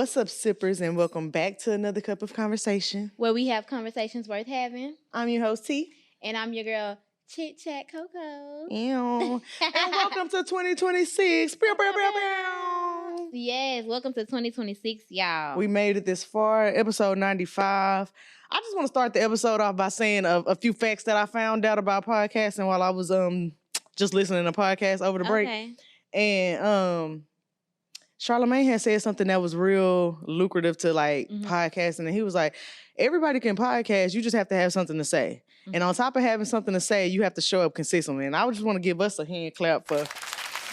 What's up, sippers, and welcome back to another cup of conversation, where we have conversations worth having. I'm your host, T. And I'm your girl, Chit Chat Coco. And welcome to 2026. Yes, welcome to 2026, y'all. We made it this far, episode 95. I just want to start the episode off by saying a few facts that I found out about podcasting while I was just listening to podcasts over the break. Okay. And Charlamagne had said something that was real lucrative to podcasting, and he was like, everybody can podcast, you just have to have something to say. And on top of having something to say, you have to show up consistently. And I just want to give us a hand clap for,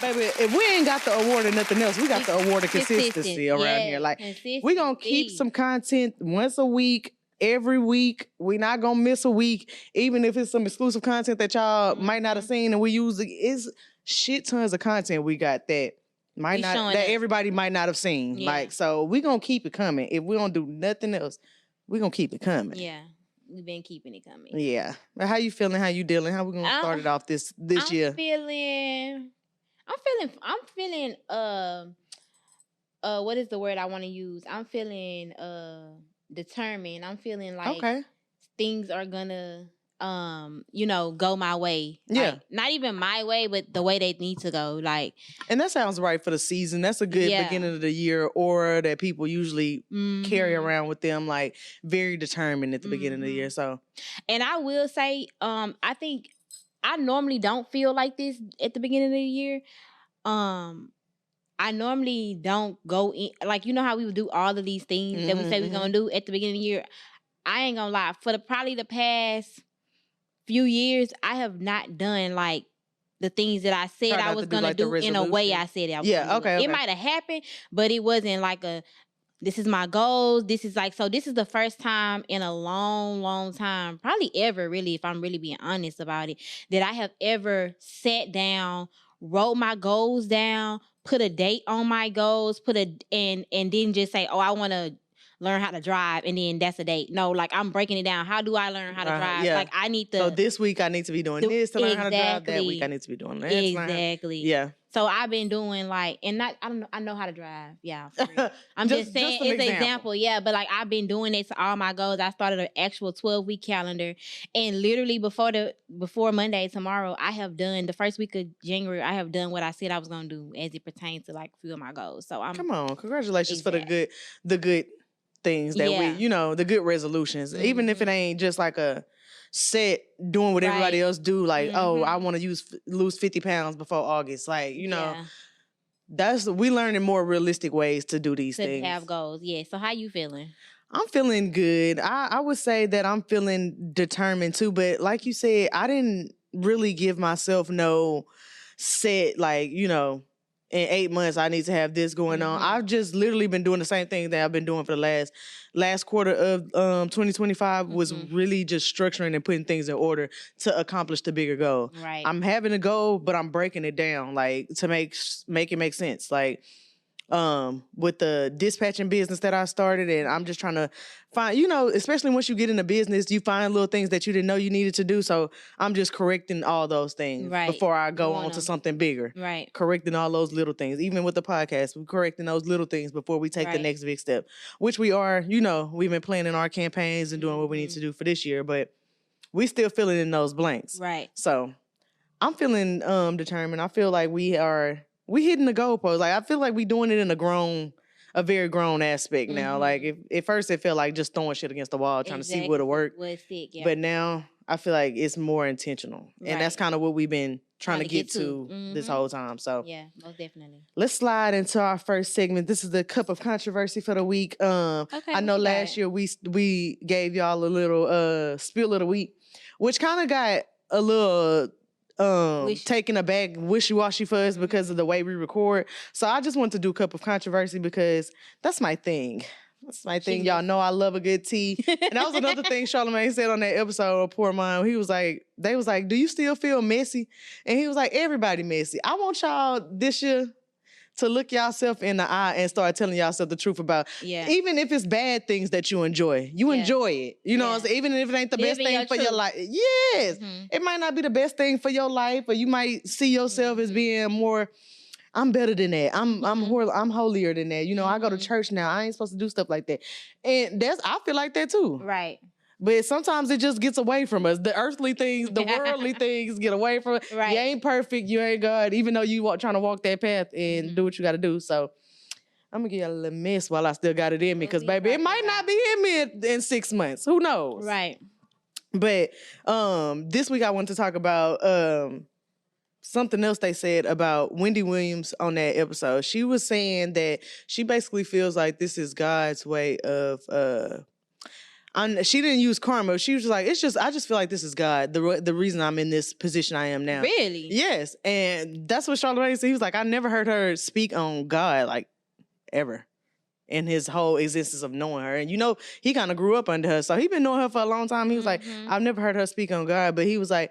baby, if we ain't got the award or nothing else, we got the award of consistency around here. Like, we gonna keep some content once a week, every week. We not gonna miss a week, even if it's some exclusive content that y'all might not have seen, and we use it's shit tons of content we got that everybody might not have seen. Yeah. Like, so we gonna keep it coming. If we don't do nothing else, we gonna keep it coming. Yeah, we've been keeping it coming. Yeah. But how you feeling? How you dealing? How we gonna start it off this year? I'm feeling what is the word I want to use? I'm feeling determined. I'm feeling like things are gonna go my way. Yeah. Like, not even my way, but the way they need to go. Like, and that sounds right for the season. That's a good beginning of the year aura that people usually carry around with them, like very determined at the beginning of the year. So, and I will say, I think I normally don't feel like this at the beginning of the year. I normally don't go in, like, you know how we would do all of these things that we say we're gonna do at the beginning of the year. I ain't gonna lie, for probably the past few years, I have not done like the things that I said I was gonna do in a way I said I was gonna do. Okay. It might have happened, but it wasn't like this is my goals. This is so this is the first time in a long, long time, probably ever really, if I'm really being honest about it, that I have ever sat down, wrote my goals down, put a date on my goals, and didn't just say, oh, I want to learn how to drive, and then that's a date. No, like, I'm breaking it down. How do I learn how to drive? Yeah. Like, I need to. So this week I need to be doing this to learn how to drive. That week I need to be doing that. Exactly. Yeah. So I've been doing I know how to drive. Yeah. I'm just saying it's an example. Yeah. But like, I've been doing it to all my goals. I started an actual 12-week calendar, and literally before Monday, tomorrow, I have done the first week of January. I have done what I said I was going to do as it pertains to like few of my goals. So come on. Congratulations for the good things that we, the good resolutions, even if it ain't just like a set doing what everybody else do. Like, oh, I want to lose 50 pounds before August. Like, we learning more realistic ways to do these things. To have goals. Yeah. So how you feeling? I'm feeling good. I would say that I'm feeling determined too, but like you said, I didn't really give myself no set, in 8 months, I need to have this going on. I've just literally been doing the same thing that I've been doing for the last quarter of 2025 was really just structuring and putting things in order to accomplish the bigger goal. Right. I'm having a goal, but I'm breaking it down, to make it make sense. With the dispatching business that I started, and I'm just trying to find, especially once you get into business, you find little things that you didn't know you needed to do. So I'm just correcting all those things before I go on to something bigger. Right. Correcting all those little things. Even with the podcast, we're correcting those little things before we take the next big step, which we are, we've been planning our campaigns and doing what we need to do for this year, but we still filling in those blanks. Right. So I'm feeling determined. I feel like we hitting the goalpost. Like, I feel like we doing it in a very grown aspect now. Like, at first it felt like just throwing shit against the wall, trying to see what'll work. But now I feel like it's more intentional. And that's kind of what we've been trying to get to this whole time. So yeah, most definitely. Let's slide into our first segment. This is the cup of controversy for the week. I know last year we gave y'all a little spill of the week, which kind of got a little taking a back wishy-washy for us because of the way we record. So I just want to do a cup of controversy because that's my thing. That's my thing. Y'all know I love a good tea. And that was another thing Charlamagne said on that episode of Poor Mom. He was like, they was like, do you still feel messy? And he was like, everybody messy. I want y'all this year to look yourself in the eye and start telling yourself the truth about, even if it's bad things that you enjoy. You enjoy it. You know what I'm saying? Even if it ain't the best thing for your life. Yes. It might not be the best thing for your life, or you might see yourself as being more I'm better than that. I'm holier than that. You know, I go to church now. I ain't supposed to do stuff like that. And I feel like that too. Right. But sometimes it just gets away from us. The earthly things, the worldly things get away from us. Right. You ain't perfect. You ain't God, even though you trying to walk that path and do what you got to do. So I'm going to give you a little miss while I still got it in me. Because, baby, it might not be in me in 6 months. Who knows? Right. But this week I want to talk about something else they said about Wendy Williams on that episode. She was saying that she basically feels like this is God's way of... she didn't use karma. She was just like, I just feel like this is God. The reason I'm in this position I am now. Really? Yes. And that's what Charlamagne said. He was like, I never heard her speak on God, like, ever in his whole existence of knowing her. And, you know, he kind of grew up under her. So he been knowing her for a long time. He was like, I've never heard her speak on God. But he was like,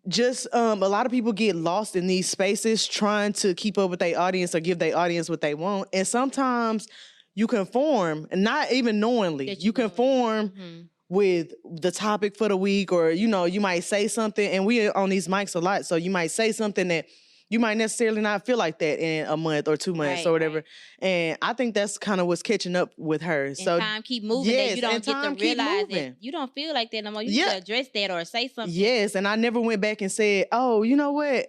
just a lot of people get lost in these spaces trying to keep up with their audience or give their audience what they want. And sometimes... you conform, and not even knowingly. You conform with the topic for the week, or, you know, you might say something, and we are on these mics a lot, so you might say something that you might necessarily not feel like that in a month or 2 months or whatever. Right. And I think that's kind of what's catching up with her. And so time keep moving. Yes, that you don't get to realize that you don't feel like that no more. You need to address that or say something. Yes, and I never went back and said, oh, you know what?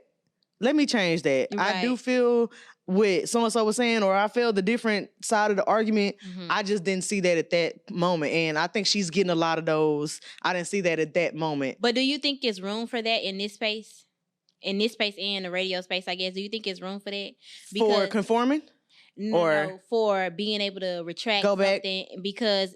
Let me change that. Right. I do feel... what so-and-so was saying, or I felt the different side of the argument. I just didn't see that at that moment. And I think she's getting a lot of those. I didn't see that at that moment. But do you think there's room for that in this space? In this space and the radio space, I guess. Do you think there's room for that? For conforming? No, for being able to retract something. Because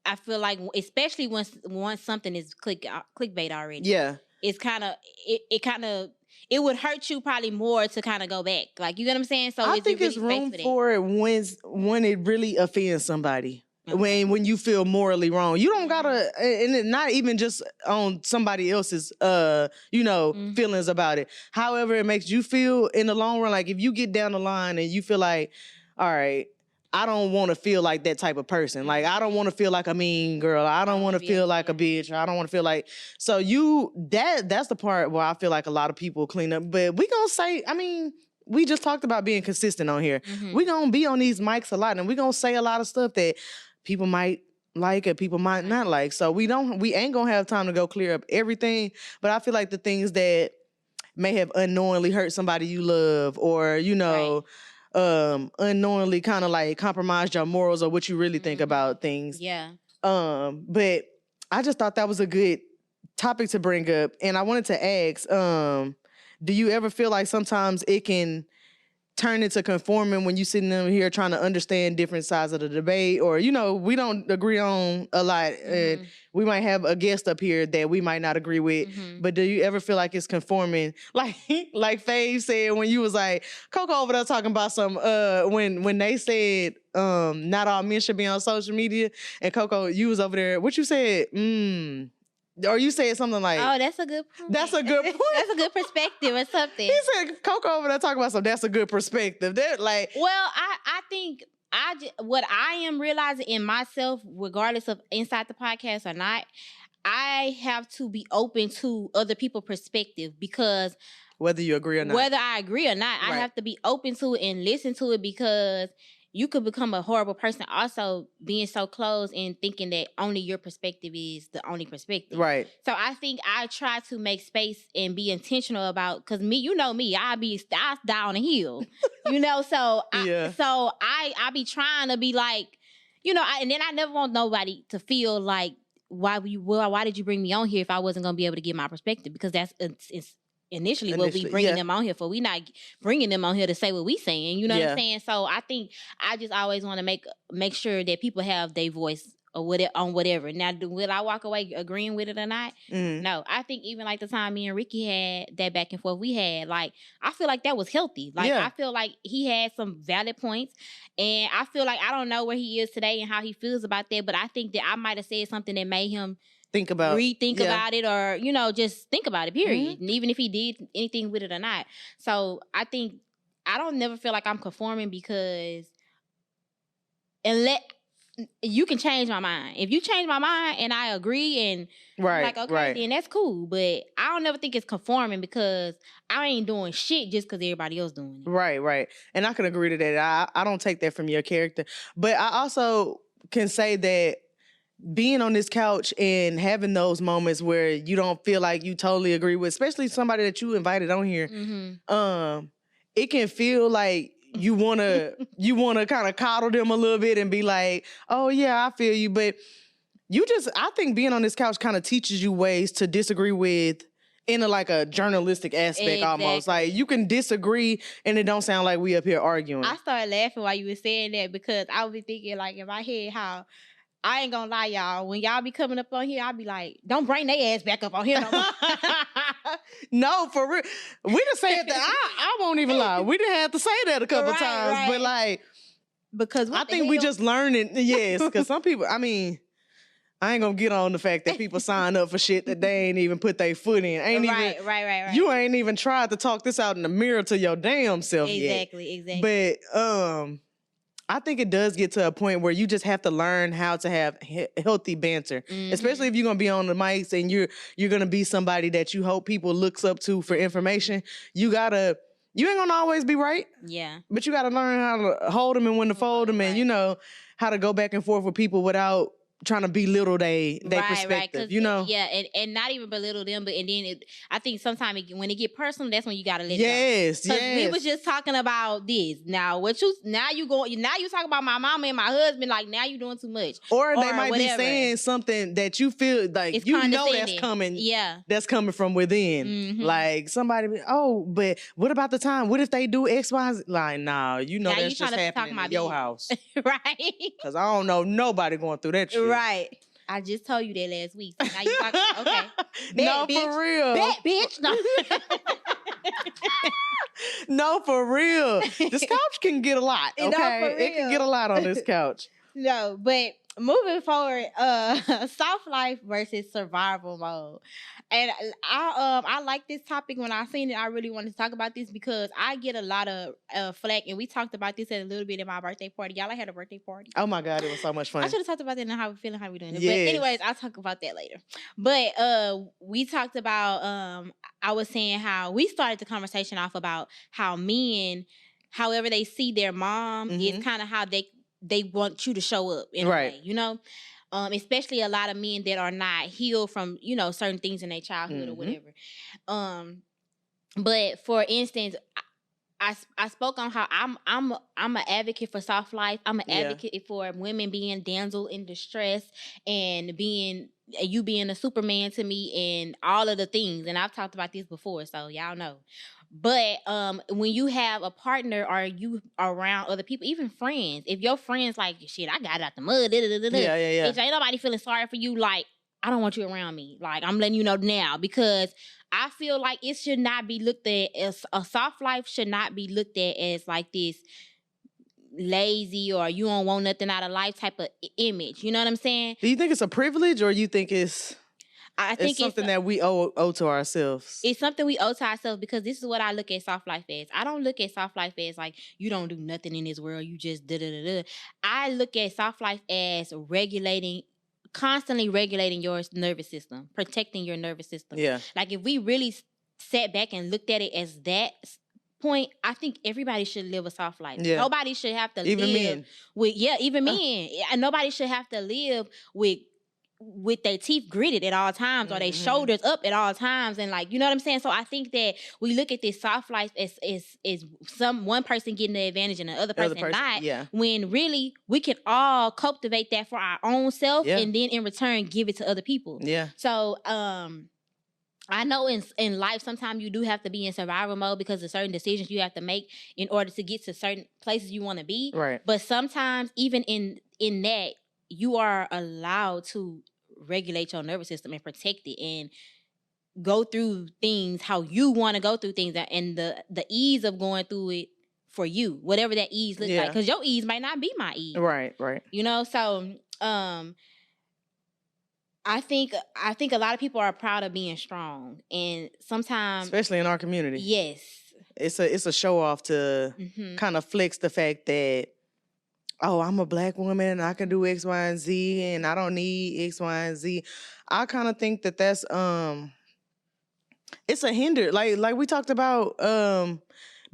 I feel like, especially once something is clickbait already. Yeah. It's kind of, it would hurt you probably more to kind of go back. Like, you get what I'm saying? So I think it's room for it when it really offends somebody. Okay. When you feel morally wrong. You don't gotta, and not even just on somebody else's, feelings about it. However it makes you feel in the long run, like if you get down the line and you feel like, all right, I don't want to feel like that type of person. Like, I don't want to feel like a mean girl. I don't want to feel like a bitch. I don't want to feel like... So that's the part where I feel like a lot of people clean up. But we gonna say, we just talked about being consistent on here. We gonna be on these mics a lot, and we gonna say a lot of stuff that people might like or people might not like. So we ain't gonna have time to go clear up everything. But I feel like the things that may have unknowingly hurt somebody you love, or, you know... Right. Unknowingly kind of like compromised your morals or what you really think about things. Yeah. But I just thought that was a good topic to bring up. And I wanted to ask, do you ever feel like sometimes it can turn into conforming when you sitting in here trying to understand different sides of the debate, or, you know, we don't agree on a lot, and we might have a guest up here that we might not agree with, but do you ever feel like it's conforming? Like Fave said when you was like, Coco over there talking about some, when they said, not all men should be on social media, and Coco, you was over there, what you said? Or you said something like... oh, that's a good point. That's a good point. That's a good perspective or something. He said, Coco over there talking about something, that's a good perspective. They're like... well, I think what I am realizing in myself, regardless of inside the podcast or not, I have to be open to other people's perspective, because... whether you agree or not. Whether I agree or not, right. I have to be open to it and listen to it, because... you could become a horrible person also being so close and thinking that only your perspective is the only perspective. Right. So I think I try to make space and be intentional about, because me, you know me, I die on a hill, you know, so I be trying to be like, you know, and then I never want nobody to feel like, why did you bring me on here if I wasn't going to be able to get my perspective? Because that's initially what we bringing them on here for. We not bringing them on here to say what we saying, you know what I'm saying? So I think I just always want to make sure that people have their voice or whatever, on whatever. Now, will I walk away agreeing with it or not? No. I think even like the time me and Ricky had that back and forth we had, like, I feel like that was healthy. Like, I feel like he had some valid points, and I feel like I don't know where he is today and how he feels about that, but I think that I might have said something that made him rethink about it, or, you know, just think about it, period. And even if he did anything with it or not. So I think I don't never feel like I'm conforming, because unless you can change my mind. If you change my mind and I agree and okay, then that's cool. But I don't never think it's conforming because I ain't doing shit just because everybody else doing it. Right. And I can agree to that. I don't take that from your character. But I also can say that being on this couch and having those moments where you don't feel like you totally agree with, especially somebody that you invited on here, it can feel like you wanna kind of coddle them a little bit and be like, oh yeah, I feel you. But I think being on this couch kind of teaches you ways to disagree with in a journalistic aspect almost. Like you can disagree and it don't sound like we up here arguing. I started laughing while you were saying that because I was thinking like in my head how I ain't gonna lie, y'all. When y'all be coming up on here, I'll be like, don't bring their ass back up on here no more. No, for real. We done said that. I won't even lie. We done had to say that a couple times. But like, because I think we just learning. Yes, because some people, I mean, I ain't gonna get on the fact that people sign up for shit that they ain't even put their foot in. Right. You ain't even tried to talk this out in the mirror to your damn self yet. Exactly. But I think it does get to a point where you just have to learn how to have healthy banter, especially if you're gonna be on the mics and you're gonna be somebody that you hope people looks up to for information. You ain't gonna always be right. Yeah. But you gotta learn how to hold them and when to fold them, and how to go back and forth with people without trying to belittle their perspective, Yeah, and not even belittle them, but and then I think sometimes when it get personal, that's when you gotta let it go. Yes. We was just talking about this. Now you talk about my mama and my husband, like now you doing too much. Or they might be saying something that you feel like it's that's coming. Yeah. That's coming from within. Like somebody, but what about the time? What if they do X, Y, Z? Like, nah, that's just happening in your house. Right. Because I don't know nobody going through that shit. Right. I just told you that last week. So now you talking, okay. No, for real. Bet, bitch. No. No, for real. This couch can get a lot, okay? No, it can get a lot on this couch. No, but moving forward, soft life versus survival mode. And I like this topic. When I seen it, I really wanted to talk about this because I get a lot of flack, and we talked about this a little bit at my birthday party. Y'all, I had a birthday party. Oh my God, it was so much fun. I should have talked about that and how we feeling, how we doing it. Yes. But anyways, I'll talk about that later. But we talked about I was saying how we started the conversation off about how men, however they see their mom, is kind of how they want you to show up in a way, especially a lot of men that are not healed from, certain things in their childhood or whatever. But for instance, I spoke on how I'm an advocate for soft life. I'm an advocate for women being damsel in distress and being a Superman to me and all of the things. And I've talked about this before, so y'all know. But when you have a partner or you around other people, even friends, if your friends like, shit, I got it out the mud, if ain't nobody feeling sorry for you, like, I don't want you around me. Like, I'm letting you know now because I feel like it should not be looked at as a soft life should not be looked at as like this lazy or you don't want nothing out of life type of image. You know what I'm saying? Do you think it's a privilege or you think it's something that we owe to ourselves? It's something we owe to ourselves because this is what I look at soft life as. I don't look at soft life as like you don't do nothing in this world. You just da-da-da-da. I look at soft life as constantly regulating your nervous system, protecting your nervous system. Yeah. Like if we really sat back and looked at it as that point, I think everybody should live a soft life. Yeah. Nobody should have to even live men. Even men. And nobody should have to live with their teeth gritted at all times or their shoulders up at all times and like, you know what I'm saying? So I think that we look at this soft life as one person getting the advantage and the other person not. Yeah. When really we can all cultivate that for our own self and then in return give it to other people. Yeah. So I know in life sometimes you do have to be in survival mode because of certain decisions you have to make in order to get to certain places you want to be. Right. But sometimes even in that you are allowed to regulate your nervous system and protect it and go through things how you want to go through things and the ease of going through it for you, whatever that ease looks like. Because your ease might not be my ease. Right. So I think a lot of people are proud of being strong. And sometimes, especially in our community. Yes. It's a show off to kind of flex the fact that oh, I'm a black woman and I can do X, Y, and Z and I don't need X, Y, and Z. I kind of think that that's it's a hinder. Like we talked about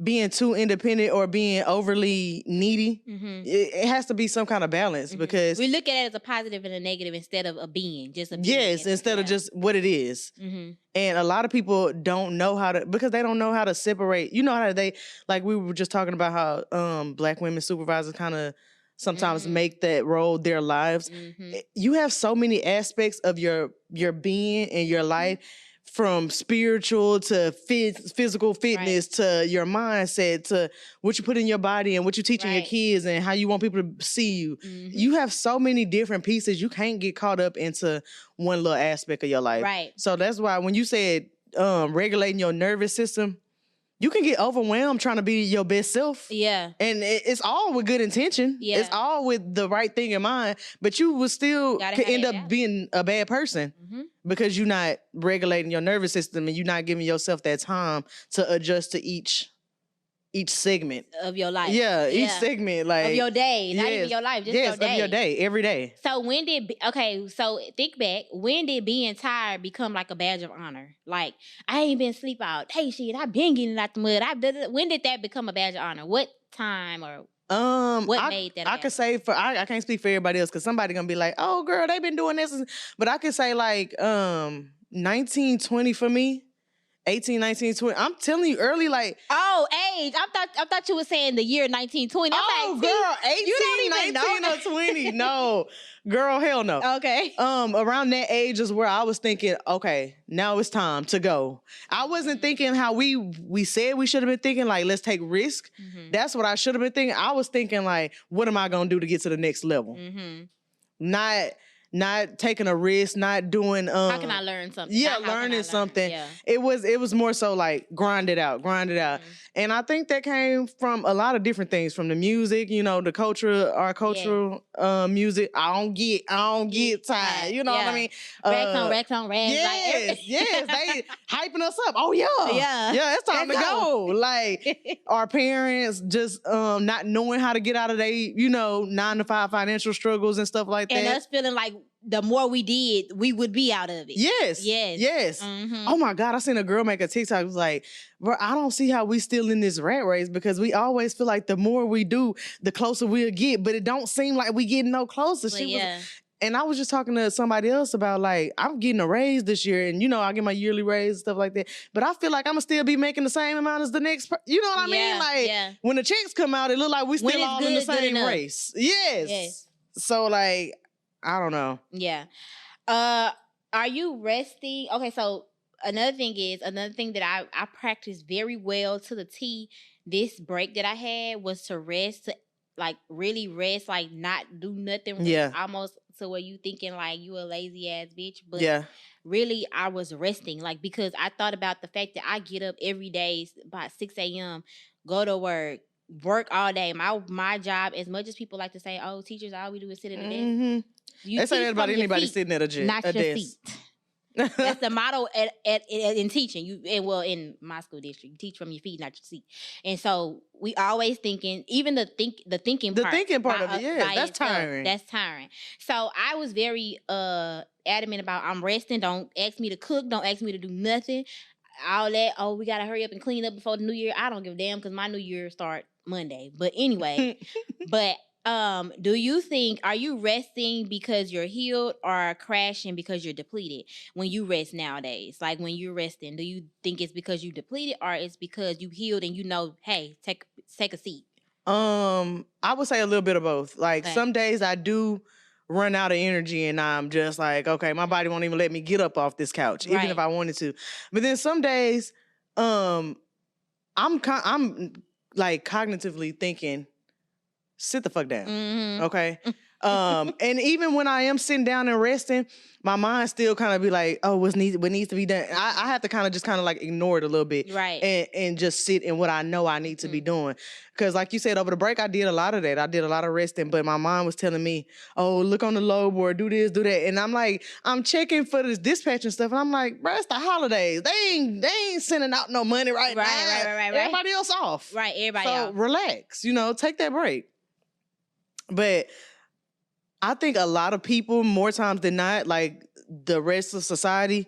being too independent or being overly needy. It has to be some kind of balance because we look at it as a positive and a negative instead of just a being. Yes, instead of just what it is. And a lot of people don't know how to, because they don't know how to separate. You know how they, like we were just talking about how black women supervisors kind of sometimes make that role their lives. You have so many aspects of your being and your life, from spiritual to physical fitness to your mindset to what you put in your body and what you're teaching your kids and how you want people to see you. You have so many different pieces. You can't get caught up into one little aspect of your life. Right. So that's why when you said regulating your nervous system, you can get overwhelmed trying to be your best self. Yeah. And it's all with good intention. Yeah. It's all with the right thing in mind. But you will still could end up being a bad person because you're not regulating your nervous system and you're not giving yourself that time to adjust to each segment of your life. Yeah, each segment, like of your day, not even your life, just your day. Of your day, every day. So so think back, when did being tired become like a badge of honor? Like, I ain't been sleep out. Hey, shit, I been getting out the mud. When did that become a badge of honor? What time or what made that? I could say I can't speak for everybody else because somebody gonna be like, oh girl, they been doing this, but I could say like 1920 for me. 18, 19, 20. I'm telling you early, like... Oh, age. I thought you were saying the year 1920. Oh, girl, 18, you don't 19 know. Or 20. No. Girl, hell no. Okay. Around that age is where I was thinking, okay, now it's time to go. I wasn't thinking how we said we should have been thinking, like, let's take risk. That's what I should have been thinking. I was thinking, like, what am I going to do to get to the next level? Not taking a risk, not doing... how can I learn something? Yeah, learning something. Yeah. It was more so like grind it out. And I think that came from a lot of different things, from the music, the culture, our cultural music. I don't get tired. You know what I mean? Racks on racks. Yes. They hyping us up. Oh, yeah. Yeah, it's time to go. Like, our parents just not knowing how to get out of their, 9-to-5 financial struggles and stuff like that. And us feeling like the more we did, we would be out of it. Yes. Oh my God, I seen a girl make a TikTok. It was like, bro, I don't see how we still in this rat race because we always feel like the more we do, the closer we'll get, but it don't seem like we getting no closer. And I was just talking to somebody else about, like, I'm getting a raise this year and, I get my yearly raise and stuff like that. But I feel like I'm going to still be making the same amount as the next you know what I mean? Like, when the checks come out, it look like we still all in the same race. Yes. So, like, I don't know. Yeah. Are you resting? Okay, so another thing that I practiced very well to the T this break that I had was to rest, like really rest, like not do nothing. Yeah. Almost to where you thinking like you a lazy ass bitch. But really I was resting, like, because I thought about the fact that I get up every day by 6 a.m., go to work all day. My job, as much as people like to say, oh, teachers, all we do is sit in the desk. They say that about anybody sitting at a desk. Seat. That's the motto in teaching. In my school district, you teach from your feet, not your seat. And so we always thinking, even the thinking part of it, that's tiring. That's tiring. So I was very adamant about, I'm resting. Don't ask me to cook. Don't ask me to do nothing. All that. Oh, we gotta hurry up and clean up before the new year. I don't give a damn because my new year start Monday. But anyway, do you think, are you resting because you're healed or crashing because you're depleted when you rest nowadays? Like, when you're resting, do you think it's because you depleted or it's because you healed and hey, take a seat? I would say a little bit of both. Like, some days I do run out of energy and I'm just like, okay, my body won't even let me get up off this couch, even if I wanted to. But then some days, I'm like cognitively thinking, sit the fuck down, okay? And even when I am sitting down and resting, my mind still kind of be like, oh, what needs to be done? I have to kind of like ignore it a little bit, and just sit in what I know I need to be doing. Because like you said, over the break, I did a lot of that. I did a lot of resting, but my mind was telling me, oh, look on the load board, do this, do that. And I'm like, I'm checking for this dispatch and stuff, and I'm like, bro, it's the holidays. They ain't sending out no money right now. Right. Everybody else off. Right, everybody off. So relax, take that break. But I think a lot of people, more times than not, like the rest of society,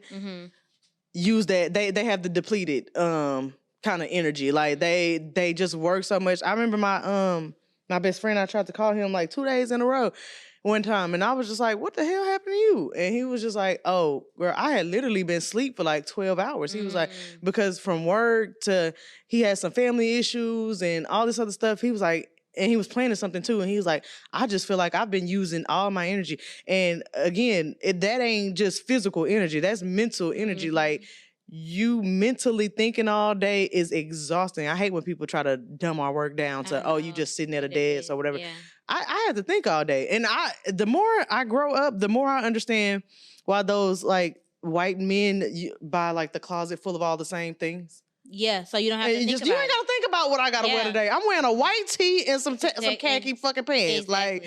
use that. They have the depleted kind of energy. Like they just work so much. I remember my best friend, I tried to call him like 2 days in a row one time, and I was just like, what the hell happened to you? And he was just like, oh, girl, I had literally been asleep for like 12 hours. He was like, because from work to, he had some family issues and all this other stuff. He was like, and he was planning something too. And he was like, I just feel like I've been using all my energy. And again, that ain't just physical energy. That's mental energy. Like, you mentally thinking all day is exhausting. I hate when people try to dumb our work down to, oh, you just sitting at a desk or whatever. Yeah. I have to think all day. And the more I grow up, the more I understand why those like white men buy like the closet full of all the same things. Yeah, so you don't have to think about it. You ain't got to think about what I got to wear today. I'm wearing a white tee and some khaki fucking pants. Exactly. Like,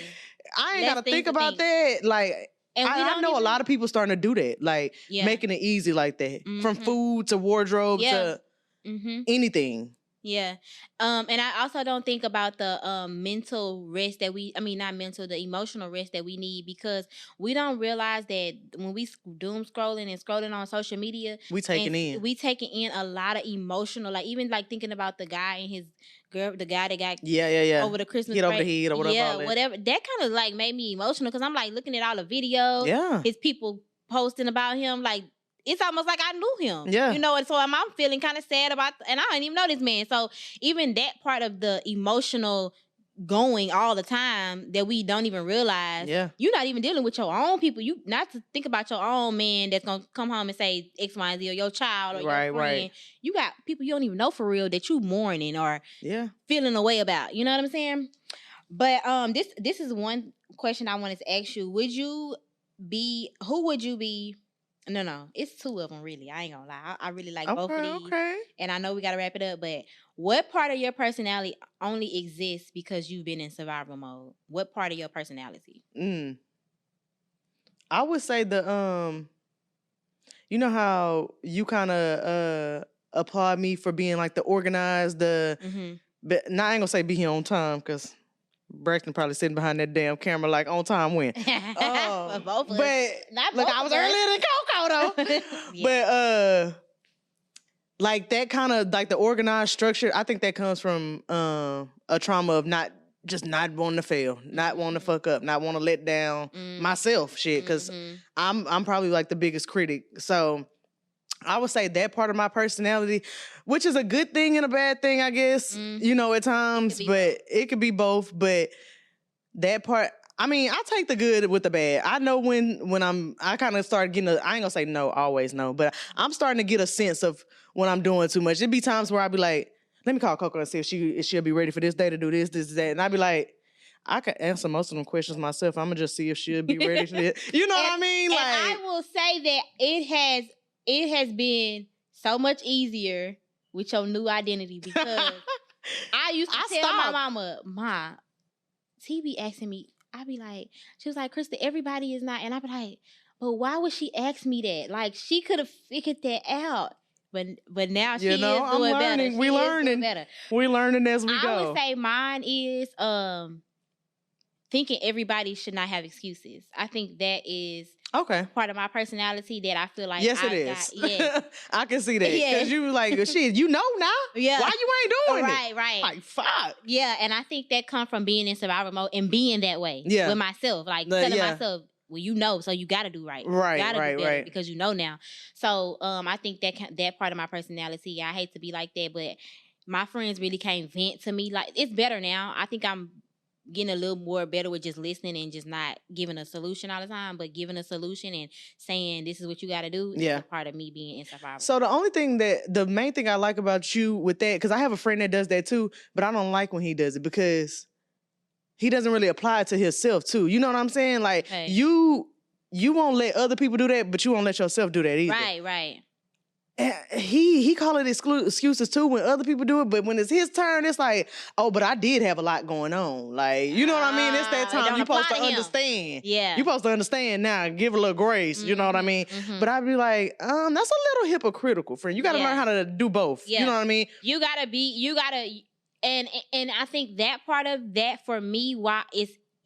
I ain't got to think about that. Like, I know a lot of people starting to do that, like making it easy like that, from food to wardrobe to anything. Yeah. And I also don't think about the mental rest that not mental, the emotional rest that we need, because we don't realize that when we doom scrolling and scrolling on social media, we taking in a lot of emotional, like even like thinking about the guy and his girl, the guy that got over the Christmas break. Over the head or whatever. Yeah, whatever. That kind of like made me emotional, because I'm like looking at all the videos, his people posting about him, like, it's almost like I knew him. Yeah. You know, and so I'm feeling kind of sad about, and I didn't even know this man. So even that part of the emotional going all the time that we don't even realize, you're not even dealing with your own people. You not to think about your own man that's going to come home and say X, Y, and Z, or your child or your friend. Right. You got people you don't even know for real that you mourning or feeling a way about. You know what I'm saying? But this is one question I wanted to ask you. Who would you be? No, it's two of them, really. I ain't gonna lie. I really like both of these. Okay. And I know we gotta wrap it up, but what part of your personality only exists because you've been in survival mode? What part of your personality? I would say the you know how you kind of applaud me for being like the organized, but now I ain't gonna say be here on time, because Braxton probably sitting behind that damn camera like, on time when. But both of us. But look, I was earlier than Coco though. But like that kind of like the organized structure, I think that comes from a trauma of not wanting to fail, not wanting to fuck up, not wanting to let down myself, because I'm probably like the biggest critic. So I would say that part of my personality, which is a good thing and a bad thing, I guess, you know, at times, but it could be both. But that part, I mean, I take the good with the bad. I know when I kind of start getting I ain't gonna say no, always no, but I'm starting to get a sense of when I'm doing too much. It'd be times where I'd be like, let me call Coco and see if she'll be ready for this day to do this, that. And I'd be like, I could answer most of them questions myself. I'm gonna just see if she'll be ready for this. You know what I mean? Like, I will say that it has been so much easier with your new identity, because I used to tell my mama, Ma, she be asking me, I be like, she was like, Krista, everybody is not, and I be like, but why would she ask me that? Like, she could have figured that out. But now she is doing better. We learning. We learning as we go. I would say mine is thinking everybody should not have excuses. I think that is part of my personality that I feel like it is. I can see that. Because you like, shit, you know now? Yeah. Why you ain't doing it? Right. Like, fuck. Yeah, and I think that comes from being in survival mode and being that way with myself. Like, telling myself, well, you know, so you got to do right. Right, you gotta do better because you know now. So I think that part of my personality, I hate to be like that, but my friends really can't vent to me. Like, it's better now. I think I'm getting a little more better with just listening and just not giving a solution all the time, but giving a solution and saying this is what you got to do is a part of me being in survival. So the main thing I like about you with that, because I have a friend that does that too, but I don't like when he does it because he doesn't really apply it to himself too. You know what I'm saying? Like, you won't let other people do that, but you won't let yourself do that either. Right. And he call it excuses too when other people do it, but when it's his turn, it's like, oh, but I did have a lot going on. Like, you know what I mean? It's that time you're supposed to understand. Yeah. You're supposed to understand now, give a little grace, you know what I mean? But I'd be like, that's a little hypocritical, friend. You got to learn how to do both. Yeah. You know what I mean? And I think that part of that for me, why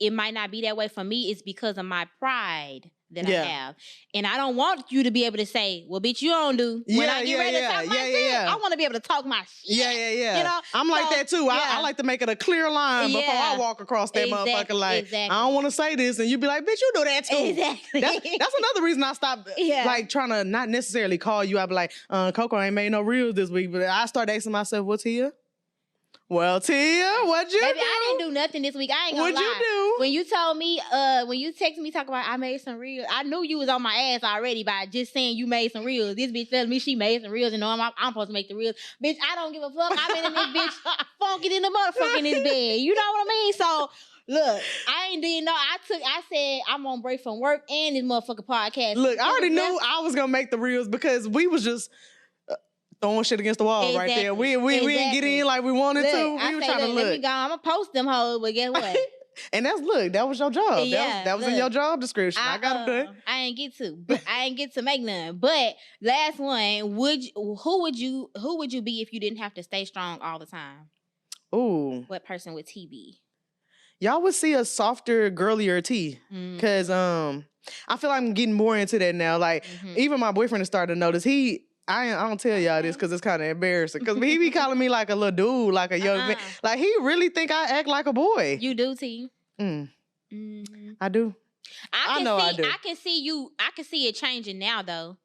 it might not be that way for me, it's because of my pride that I have. And I don't want you to be able to say, well, bitch, you don't do. When I get ready to talk my shit, I want to be able to talk my shit. Yeah. You know? I'm like that too. I like to make it a clear line before I walk across that motherfucker. Like, I don't want to say this. And you be like, bitch, you do that too. Exactly. That's another reason I stopped like trying to not necessarily call you. I be like, Coco ain't made no reels this week. But I start asking myself, what's here? Well, Tia, what'd you do? I didn't do nothing this week. I ain't gonna lie. What'd you do? When you told me, when you texted me talking about I made some reels, I knew you was on my ass already by just saying you made some reels. This bitch telling me she made some reels and I'm supposed to make the reels. Bitch, I don't give a fuck. I've been in this bitch funky in the motherfucker in this bed. You know what I mean? So, look, I ain't did no. I said I'm on break from work and this motherfucking podcast. Look, I already knew I was gonna make the reels because we was just throwing shit against the wall right there. We didn't get in like we wanted to. We were trying to look. Let me go. I'm gonna post them hoes, but guess what? And that was your job. That was in your job description. I got it done. I ain't get to make none. But last one, who would you be if you didn't have to stay strong all the time? Ooh. What person would T be? Y'all would see a softer, girlier T. Cause I feel like I'm getting more into that now. Like even my boyfriend has started to notice I don't tell y'all this because it's kind of embarrassing. Because he be calling me like a little dude, like a young man. Like, he really think I act like a boy. You do, T. I do. I know I do. I can see it changing now, though.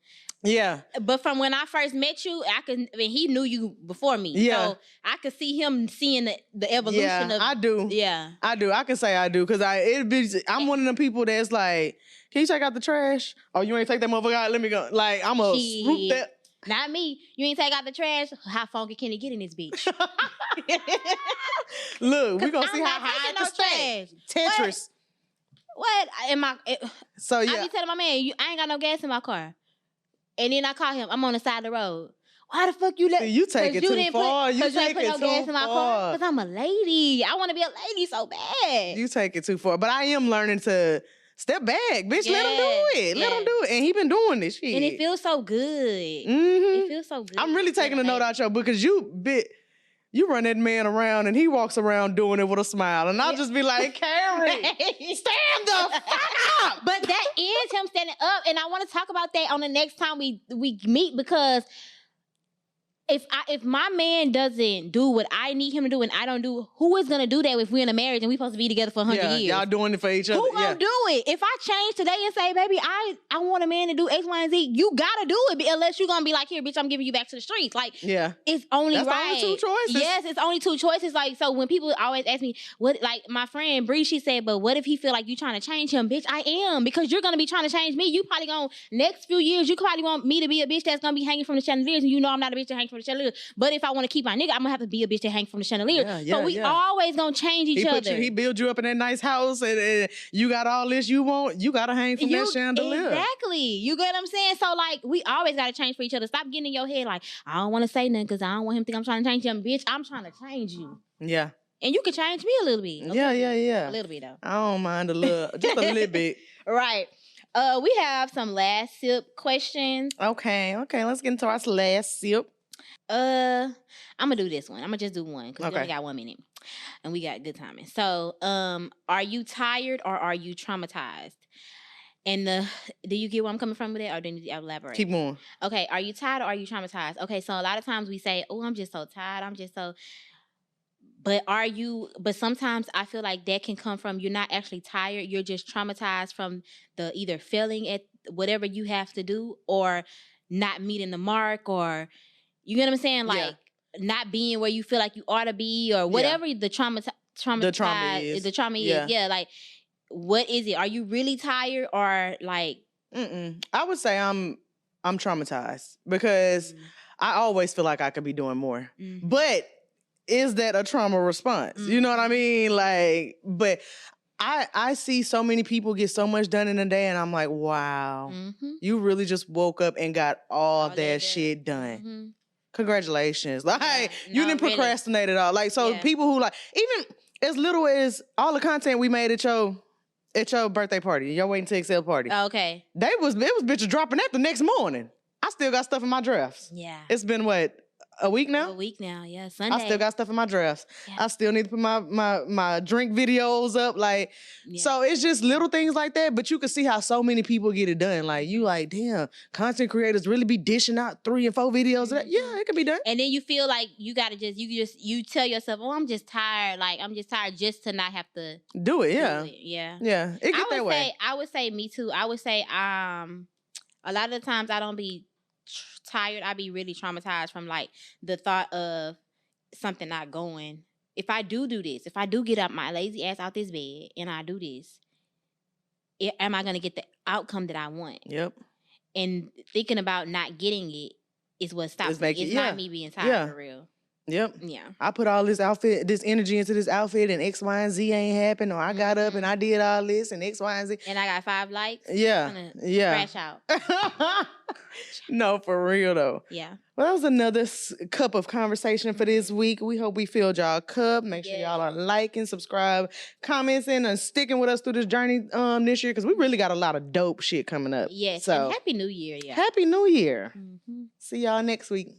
Yeah. But from when I first met you, he knew you before me. Yeah. So I could see him seeing the evolution of... I do. Yeah. I do. I can say I do. Because I'm one of them people that's like, can you take out the trash? Oh, you ain't take that motherfucker out? Let me go. Like, I'm going to swoop that... Not me. You ain't take out the trash. How funky can it get in this bitch? Look, we gonna see how high I can stay. Tetris. What? So yeah. I be telling my man, I ain't got no gas in my car. And then I call him. I'm on the side of the road. Why the fuck you let... You take it too far. You take it too far. Because I'm a lady. I want to be a lady so bad. You take it too far. But I am learning to... Step back, bitch. Let him do it. Let him do it. And he been doing this shit. And it feels so good. It feels so good. I'm really taking a note out your book because you run that man around and he walks around doing it with a smile. And I'll just be like, Carrie, stand the fuck up. But that is him standing up. And I want to talk about that on the next time we meet because... If my man doesn't do what I need him to do and I don't do, who is going to do that if we're in a marriage and we're supposed to be together for 100 years? Y'all doing it for each other. Who going to do it? If I change today and say, baby, I want a man to do X, Y, and Z, you got to do it unless you're going to be like, here, bitch, I'm giving you back to the streets. Like, it's only That's right. That's only 2 choices. Yes, it's only 2 choices. Like, so when people always ask me, what, like my friend Bree, she said, but what if he feel like you trying to change him? Bitch, I am. Because you're going to be trying to change me. You probably going, next few years, you probably want me to be a bitch that's going to be hanging from the chandeliers and you know I'm not a bitch that hangs from the chandeliers. But if I want to keep my nigga, I'm gonna have to be a bitch that hang from the chandelier. So we always gonna change each other. He built you up in that nice house and you got all this you want. You gotta hang from that chandelier. Exactly. You get what I'm saying? So like we always gotta change for each other. Stop getting in your head like, I don't want to say nothing because I don't want him to think I'm trying to change him. Bitch, I'm trying to change you. Yeah. And you can change me a little bit. Yeah. A little bit though. I don't mind a little, just a little bit. Right. We have some last sip questions. Okay. Let's get into our last sip. I'm gonna do this one. I'm gonna just do one because we only got 1 minute and we got good timing. So, are you tired or are you traumatized? And do you get where I'm coming from with it, or do you need to elaborate? Keep going. Okay, are you tired or are you traumatized? Okay, so a lot of times we say, "Oh, I'm just so tired. I'm just so." But But sometimes I feel like that can come from you're not actually tired. You're just traumatized from the either failing at whatever you have to do, or not meeting the mark, or you get what I'm saying, like not being where you feel like you ought to be, or whatever the trauma is. Yeah, like what is it? Are you really tired or like? I would say I'm traumatized because I always feel like I could be doing more, but. Is that a trauma response? You know what I mean? Like, but I see so many people get so much done in a day and I'm like, wow, you really just woke up and got all that shit done. Congratulations. Like, you didn't procrastinate at all. Like, so people who like, even as little as all the content we made at your birthday party, your waiting to exhale party. Okay. It was bitches dropping that the next morning. I still got stuff in my drafts. Yeah. It's been what? A week now? A week now, yeah. Sunday. I still got stuff in my drafts. Yeah. I still need to put my drink videos up. Like, so it's just little things like that. But you can see how so many people get it done. Like, you like, damn, content creators really be dishing out 3 and 4 videos. Mm-hmm. Yeah, it can be done. And then you feel like you gotta you tell yourself, oh, I'm just tired. Like, I'm just tired just to not have to do it. Yeah. Do it. Yeah. Yeah. It get that way. I would say me too. I would say a lot of the times I don't be tired. I be really traumatized from like the thought of something not going. If I do this, if I do get up my lazy ass out this bed and I do this, am I gonna get the outcome that I want? Yep. And thinking about not getting it is what stops me. It's not me being tired for real. Yep. Yeah. I put all this energy into this outfit and X, Y, and Z ain't happened. Or I got up and I did all this and X, Y, and Z. And I got 5 likes. Yeah. Crash out. No, for real though. Yeah. Well, that was another cup of conversation for this week. We hope we filled y'all cup. Make sure y'all are liking, subscribe, commenting, and sticking with us through this journey this year because we really got a lot of dope shit coming up. Yes. So and Happy New Year. Yeah. Happy New Year. See y'all next week.